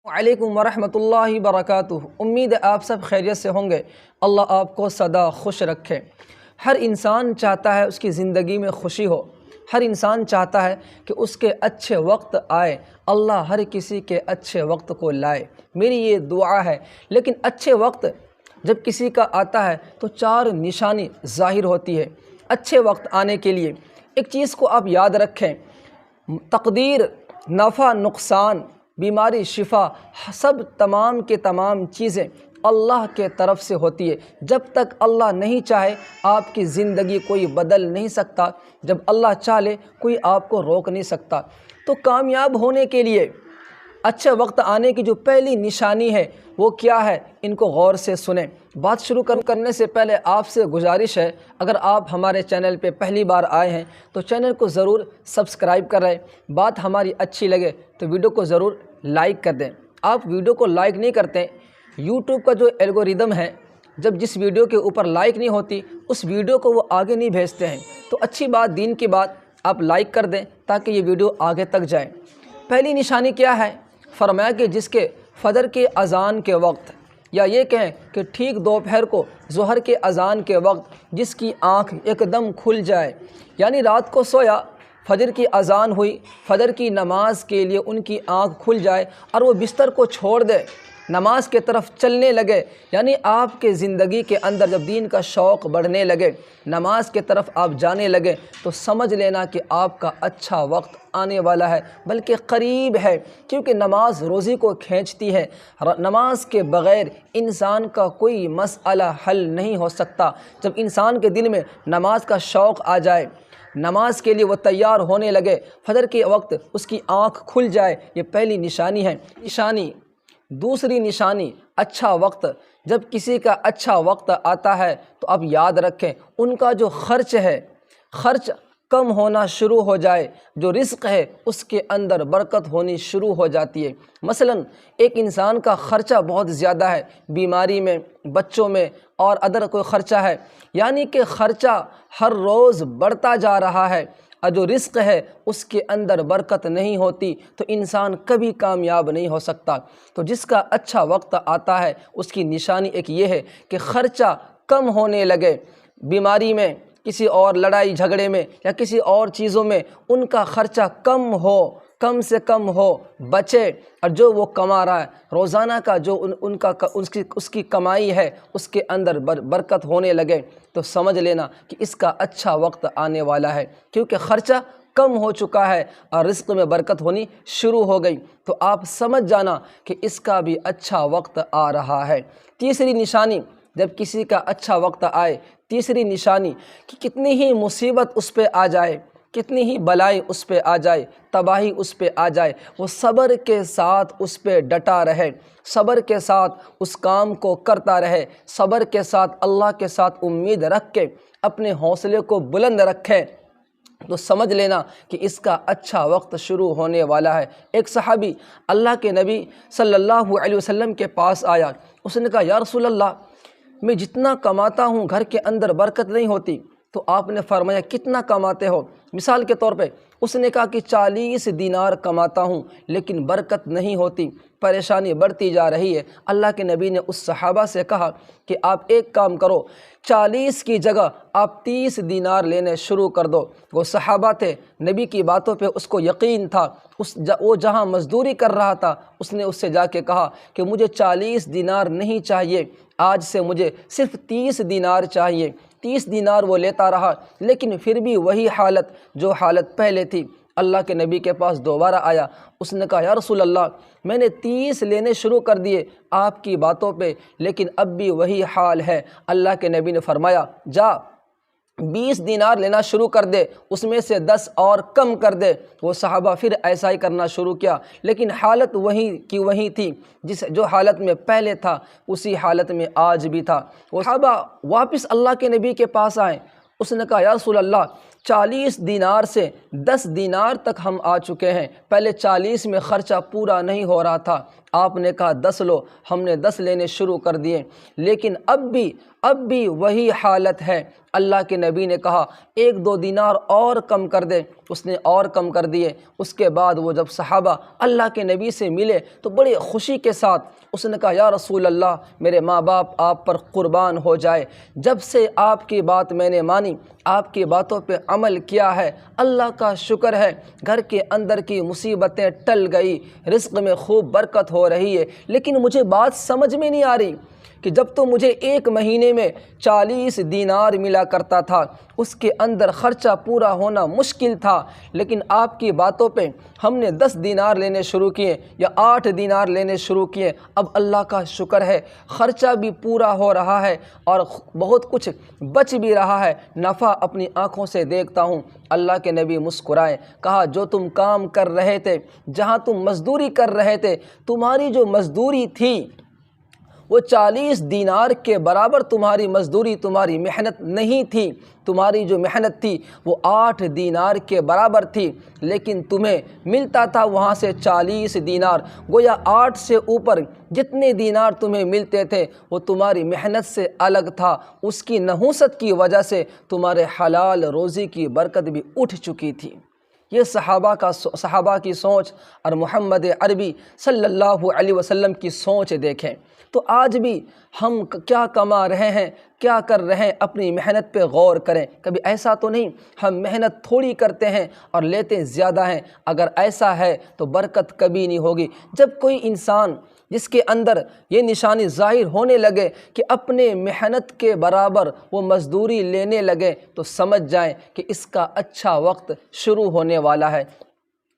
وعلیکم ورحمۃ اللہ وبرکاتہ۔ امید ہے آپ سب خیریت سے ہوں گے۔ اللہ آپ کو سدا خوش رکھے۔ ہر انسان چاہتا ہے اس کی زندگی میں خوشی ہو، ہر انسان چاہتا ہے کہ اس کے اچھے وقت آئے، اللہ ہر کسی کے اچھے وقت کو لائے، میری یہ دعا ہے۔ لیکن اچھے وقت جب کسی کا آتا ہے تو چار نشانی ظاہر ہوتی ہے۔ اچھے وقت آنے کے لیے ایک چیز کو آپ یاد رکھیں، تقدیر، نفع نقصان، بیماری شفا، سب تمام کے تمام چیزیں اللہ کے طرف سے ہوتی ہے۔ جب تک اللہ نہیں چاہے آپ کی زندگی کوئی بدل نہیں سکتا، جب اللہ چاہے کوئی آپ کو روک نہیں سکتا۔ تو کامیاب ہونے کے لیے اچھے وقت آنے کی جو پہلی نشانی ہے وہ کیا ہے، ان کو غور سے سنیں۔ بات شروع کرنے سے پہلے آپ سے گزارش ہے، اگر آپ ہمارے چینل پہ پہلی بار آئے ہیں تو چینل کو ضرور سبسکرائب کر رہے، بات ہماری اچھی لگے تو ویڈیو کو ضرور لائک کر دیں۔ آپ ویڈیو کو لائک نہیں کرتے، یوٹیوب کا جو الگوریدم ہے، جب جس ویڈیو کے اوپر لائک نہیں ہوتی اس ویڈیو کو وہ آگے نہیں بھیجتے ہیں۔ تو اچھی بات، دین کی بات، آپ لائک کر دیں تاکہ یہ ویڈیو آگے تک جائے۔ پہلی نشانی کیا ہے؟ فرمایا کہ جس کے فجر کے اذان کے وقت، یا یہ کہیں کہ ٹھیک دوپہر کو ظہر کے اذان کے وقت جس کی آنکھ ایک دم کھل جائے، یعنی رات کو سویا، فجر کی اذان ہوئی، فجر کی نماز کے لیے ان کی آنکھ کھل جائے اور وہ بستر کو چھوڑ دے، نماز کے طرف چلنے لگے، یعنی آپ کے زندگی کے اندر جب دین کا شوق بڑھنے لگے، نماز کے طرف آپ جانے لگے، تو سمجھ لینا کہ آپ کا اچھا وقت آنے والا ہے، بلکہ قریب ہے، کیونکہ نماز روزی کو کھینچتی ہے۔ نماز کے بغیر انسان کا کوئی مسئلہ حل نہیں ہو سکتا۔ جب انسان کے دل میں نماز کا شوق آ جائے، نماز کے لیے وہ تیار ہونے لگے، فجر کے وقت اس کی آنکھ کھل جائے، یہ پہلی نشانی ہے۔ دوسری نشانی، اچھا وقت۔ جب کسی کا اچھا وقت آتا ہے تو آپ یاد رکھیں، ان کا جو خرچ ہے، خرچ کم ہونا شروع ہو جائے، جو رزق ہے اس کے اندر برکت ہونی شروع ہو جاتی ہے۔ مثلا ایک انسان کا خرچہ بہت زیادہ ہے، بیماری میں، بچوں میں اور ادر کوئی خرچہ ہے، یعنی کہ خرچہ ہر روز بڑھتا جا رہا ہے اور جو رزق ہے اس کے اندر برکت نہیں ہوتی تو انسان کبھی کامیاب نہیں ہو سکتا۔ تو جس کا اچھا وقت آتا ہے اس کی نشانی ایک یہ ہے کہ خرچہ کم ہونے لگے، بیماری میں، کسی اور لڑائی جھگڑے میں یا کسی اور چیزوں میں ان کا خرچہ کم ہو، کم سے کم ہو، بچے، اور جو وہ کما رہا ہے روزانہ کا جو اس کی کمائی ہے اس کے اندر برکت ہونے لگے، تو سمجھ لینا کہ اس کا اچھا وقت آنے والا ہے، کیونکہ خرچہ کم ہو چکا ہے اور رزق میں برکت ہونی شروع ہو گئی، تو آپ سمجھ جانا کہ اس کا بھی اچھا وقت آ رہا ہے۔ تیسری نشانی، جب کسی کا اچھا وقت آئے، تیسری نشانی کہ کتنی ہی مصیبت اس پہ آ جائے، کتنی ہی بلائی اس پہ آ جائے، تباہی اس پہ آ جائے، وہ صبر کے ساتھ اس پہ ڈٹا رہے، صبر کے ساتھ اس کام کو کرتا رہے، صبر کے ساتھ اللہ کے ساتھ امید رکھ کے اپنے حوصلے کو بلند رکھے، تو سمجھ لینا کہ اس کا اچھا وقت شروع ہونے والا ہے۔ ایک صحابی اللہ کے نبی صلی اللہ علیہ وسلم کے پاس آیا، اس نے کہا یا رسول اللہ، میں جتنا کماتا ہوں گھر کے اندر برکت نہیں ہوتی۔ تو آپ نے فرمایا کتنا کماتے ہو؟ مثال کے طور پہ اس نے کہا کہ 40 دینار کماتا ہوں لیکن برکت نہیں ہوتی، پریشانی بڑھتی جا رہی ہے۔ اللہ کے نبی نے اس صحابہ سے کہا کہ آپ ایک کام کرو، 40 کی جگہ آپ 30 دینار لینے شروع کر دو۔ وہ صحابہ تھے، نبی کی باتوں پہ اس کو یقین تھا، وہ جہاں مزدوری کر رہا تھا اس نے اس سے جا کے کہا کہ مجھے 40 دینار نہیں چاہیے، آج سے مجھے صرف 30 دینار چاہیے۔ 30 دینار وہ لیتا رہا، لیکن پھر بھی وہی حالت جو حالت پہلے تھی۔ اللہ کے نبی کے پاس دوبارہ آیا، اس نے کہا یا رسول اللہ، میں نے 30 لینے شروع کر دیے آپ کی باتوں پہ، لیکن اب بھی وہی حال ہے۔ اللہ کے نبی نے فرمایا جا 20 دینار لینا شروع کر دے، اس میں سے 10 اور کم کر دے۔ وہ صحابہ پھر ایسا ہی کرنا شروع کیا، لیکن حالت وہی کی وہی تھی، جو حالت میں پہلے تھا اسی حالت میں آج بھی تھا۔ وہ صحابہ واپس اللہ کے نبی کے پاس آئے، اس نے کہا یا رسول اللہ، 40 دینار سے 10 دینار تک ہم آ چکے ہیں، پہلے 40 میں خرچہ پورا نہیں ہو رہا تھا، آپ نے کہا 10 لو، ہم نے 10 لینے شروع کر دیے، لیکن اب بھی وہی حالت ہے۔ اللہ کے نبی نے کہا 1-2 دینار اور کم کر دے، اس نے اور کم کر دیے۔ اس کے بعد وہ جب صحابہ اللہ کے نبی سے ملے تو بڑے خوشی کے ساتھ اس نے کہا یا رسول اللہ، میرے ماں باپ آپ پر قربان ہو جائے، جب سے آپ کی بات میں نے مانی، آپ کی باتوں پہ عمل کیا ہے، اللہ کا شکر ہے، گھر کے اندر کی مصیبتیں ٹل گئی، رزق میں خوب برکت ہو رہی ہے۔ لیکن مجھے بات سمجھ میں نہیں آ رہی کہ جب تو مجھے 1 مہینے میں 40 دینار ملا کرتا تھا، اس کے اندر خرچہ پورا ہونا مشکل تھا، لیکن آپ کی باتوں پہ ہم نے 10 دینار لینے شروع کیے یا 8 دینار لینے شروع کیے، اب اللہ کا شکر ہے خرچہ بھی پورا ہو رہا ہے اور بہت کچھ بچ بھی رہا ہے، نفع اپنی آنکھوں سے دیکھتا ہوں۔ اللہ کے نبی مسکرائے، کہا جو تم کام کر رہے تھے، جہاں تم مزدوری کر رہے تھے، تمہاری جو مزدوری تھی وہ 40 دینار کے برابر تمہاری مزدوری، تمہاری محنت نہیں تھی، تمہاری جو محنت تھی وہ 8 دینار کے برابر تھی، لیکن تمہیں ملتا تھا وہاں سے 40 دینار، گویا 8 سے اوپر جتنے دینار تمہیں ملتے تھے وہ تمہاری محنت سے الگ تھا، اس کی نحوست کی وجہ سے تمہارے حلال روزی کی برکت بھی اٹھ چکی تھی۔ یہ صحابہ کی سوچ اور محمد عربی صلی اللہ علیہ وسلم کی سوچ دیکھیں۔ تو آج بھی ہم کیا کما رہے ہیں، کیا کر رہے ہیں، اپنی محنت پہ غور کریں۔ کبھی ایسا تو نہیں ہم محنت تھوڑی کرتے ہیں اور لیتے زیادہ ہیں؟ اگر ایسا ہے تو برکت کبھی نہیں ہوگی۔ جب کوئی انسان جس کے اندر یہ نشانی ظاہر ہونے لگے کہ اپنے محنت کے برابر وہ مزدوری لینے لگے تو سمجھ جائیں کہ اس کا اچھا وقت شروع ہونے والا ہے۔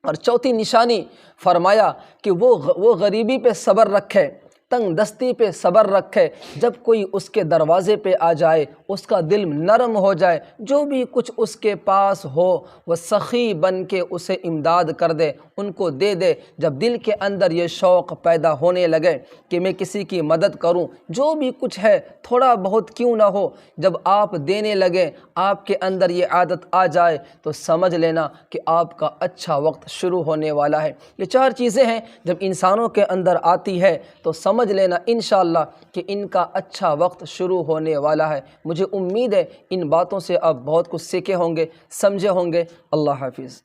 اور چوتھی نشانی فرمایا کہ وہ غریبی پہ صبر رکھے، تنگ دستی پہ صبر رکھے، جب کوئی اس کے دروازے پہ آ جائے اس کا دل نرم ہو جائے، جو بھی کچھ اس کے پاس ہو وہ سخی بن کے اسے امداد کر دے، ان کو دے دے۔ جب دل کے اندر یہ شوق پیدا ہونے لگے کہ میں کسی کی مدد کروں، جو بھی کچھ ہے تھوڑا بہت کیوں نہ ہو، جب آپ دینے لگیں، آپ کے اندر یہ عادت آ جائے تو سمجھ لینا کہ آپ کا اچھا وقت شروع ہونے والا ہے۔ یہ 4 چیزیں ہیں جب انسانوں کے اندر آتی ہے تو سمجھ لینا انشاءاللہ کہ ان کا اچھا وقت شروع ہونے والا ہے۔ مجھے امید ہے ان باتوں سے آپ بہت کچھ سیکھے ہوں گے، سمجھے ہوں گے۔ اللہ حافظ۔